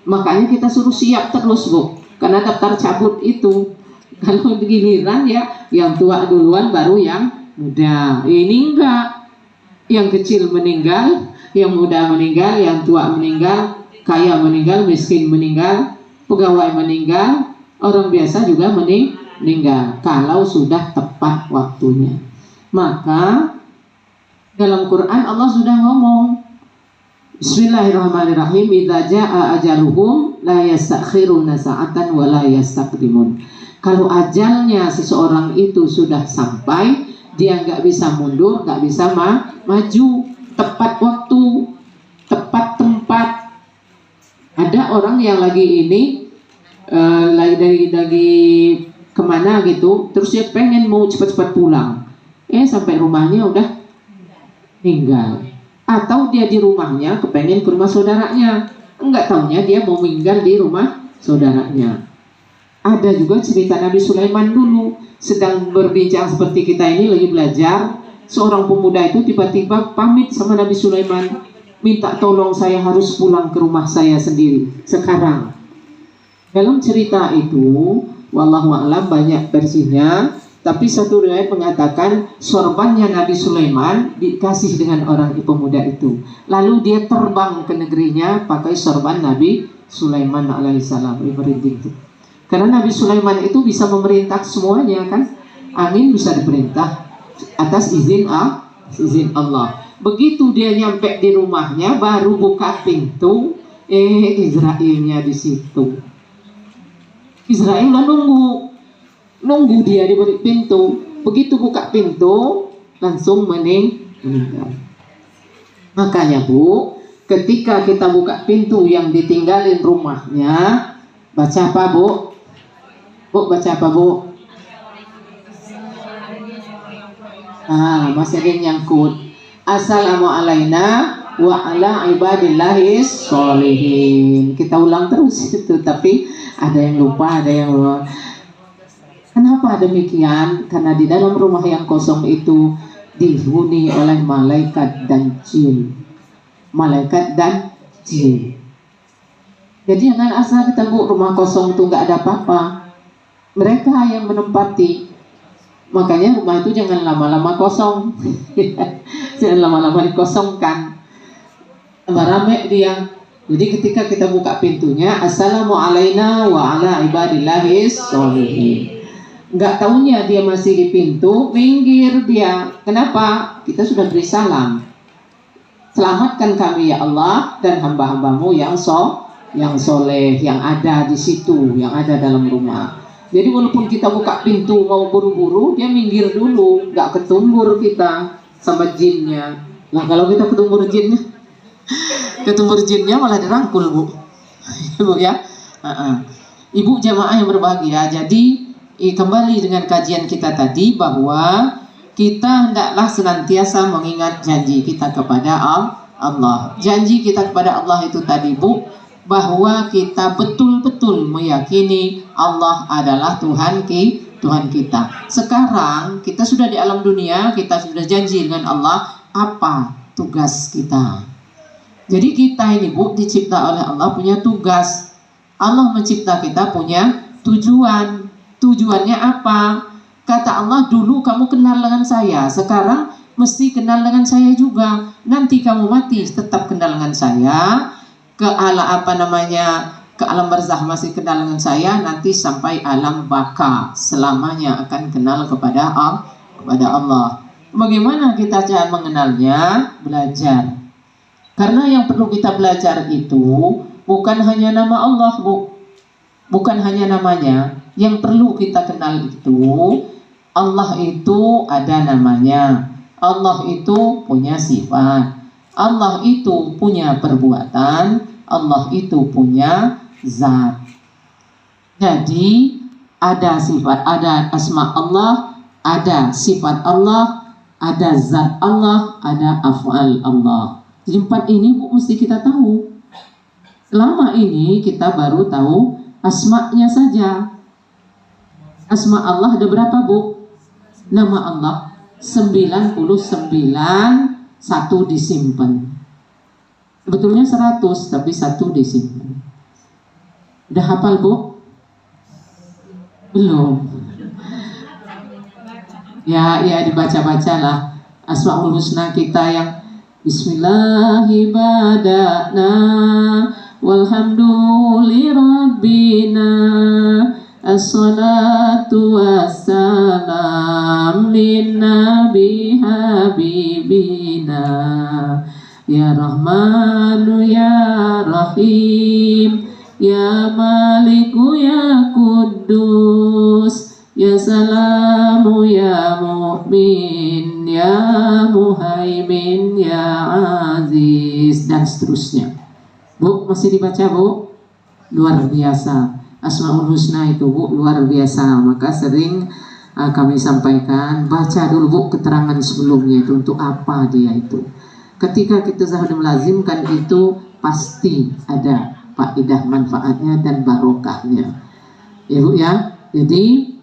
Makanya kita suruh siap terus Bu, karena daftar cabut itu kalau giliran ya yang tua duluan baru yang muda. Ini enggak, yang kecil meninggal, yang muda meninggal, yang tua meninggal, kaya meninggal, miskin meninggal, pegawai meninggal, orang biasa juga meninggal kalau sudah tepat waktunya. Maka dalam Quran Allah sudah ngomong, Bismillahirrahmanirrahim, idza jaa ajaluhum la yastakhiruna sa'atan wa la yastaqdimun. Kalau ajalnya seseorang itu sudah sampai, dia nggak bisa mundur, nggak bisa maju. Tepat waktu, tepat tempat. Ada orang yang lagi ini lagi kemana gitu, terus dia pengen mau cepat-cepat pulang, sampai rumahnya udah meninggal. Atau dia di rumahnya kepengen ke rumah saudaranya, enggak taunya dia mau meninggal di rumah saudaranya. Ada juga cerita Nabi Sulaiman dulu, sedang berbincang seperti kita ini lagi belajar, seorang pemuda itu tiba-tiba pamit sama Nabi Sulaiman, minta tolong saya harus pulang ke rumah saya sendiri sekarang. Dalam cerita itu, wallahu a'lam banyak versinya, tapi satu riwayat mengatakan sorbannya Nabi Sulaiman dikasih dengan orang pemuda itu. Lalu dia terbang ke negerinya pakai sorban Nabi Sulaiman alaihissalam. Karena Nabi Sulaiman itu bisa memerintah semuanya kan. Angin bisa diperintah atas izin Allah. Begitu dia nyampe di rumahnya baru buka pintu, Israelnya di situ. Israel udah nunggu dia di balik pintu. Begitu buka pintu langsung meninggal. Makanya Bu, ketika kita buka pintu yang ditinggalin rumahnya, baca apa Bu? Bu baca apa Bu? Masih ada yang nyangkut. Assalamualaikum wa ala ibadillahis sholihin. Kita ulang terus itu, tapi ada yang lupa, ada yang lupa. Kenapa demikian? Karena di dalam rumah yang kosong itu dihuni oleh malaikat dan jin. Malaikat dan jin. Jadi jangan asal kita Bu rumah kosong itu nggak ada apa-apa. Mereka yang menempati. Makanya rumah itu jangan lama-lama kosong. Jangan lama-lama dikosongkan. Rame dia. Jadi ketika kita buka pintunya, Assalamualaikum wa ala ibadillahis sholihin. Nggak taunya dia masih di pintu, minggir dia. Kenapa? Kita sudah beri salam. Selamatkan kami ya Allah dan hamba-hambamu yang soleh, yang ada di situ, yang ada dalam rumah. Jadi walaupun kita buka pintu mau buru-buru, dia minggir dulu, nggak ketumbur kita sama jinnya. Nah kalau kita ketumbur jinnya malah dirangkul Bu. Ibu ya. Ibu jamaah yang berbahagia. Jadi kembali dengan kajian kita tadi bahwa kita hendaklah senantiasa mengingat janji kita kepada Allah. Janji kita kepada Allah itu tadi Bu, bahwa kita betul-betul meyakini Allah adalah Tuhan kita. Sekarang kita sudah di alam dunia, kita sudah janji dengan Allah apa tugas kita. Jadi kita ini Bu dicipta oleh Allah punya tugas. Allah mencipta kita punya tujuan. Tujuannya apa? Kata Allah, dulu kamu kenal dengan saya, sekarang mesti kenal dengan saya juga. Nanti kamu mati tetap kenal dengan saya. Ke alam barzah masih kenal dengan saya, nanti sampai alam baka selamanya akan kenal kepada Allah. Bagaimana kita cara mengenalnya? Belajar. Karena yang perlu kita belajar itu bukan hanya nama Allah Bu, bukan hanya namanya. Yang perlu kita kenal itu Allah itu ada namanya, Allah itu punya sifat, Allah itu punya perbuatan, Allah itu punya zat. Jadi ada sifat, ada asma Allah, ada sifat Allah, ada zat Allah, ada af'al Allah. Jadi 4 ini Bu mesti kita tahu. Selama ini kita baru tahu asma'nya saja. Asma Allah ada berapa Bu? Nama Allah 99, 1 disimpan. Sebetulnya 100, tapi 1 disimpan. Udah hafal Bu? Belum. Ya dibaca-bacalah Asmaul Husna kita yang Bismillahibada'na walhamdulillirabbina assalatu wassalam linnabi habibina ya Rahmanu ya Rahim ya Maliku ya Kudus ya Salamu ya Mu'min ya Muhaimin ya Aziz, dan seterusnya. Bu, masih dibaca Bu? Luar biasa. Asmaul Husna itu Bu, luar biasa. Maka sering kami sampaikan, baca dulu Bu keterangan sebelumnya itu untuk apa dia itu. Ketika kita sudah melazimkan itu, pasti ada faedah manfaatnya dan barokahnya. Ya Bu ya. Jadi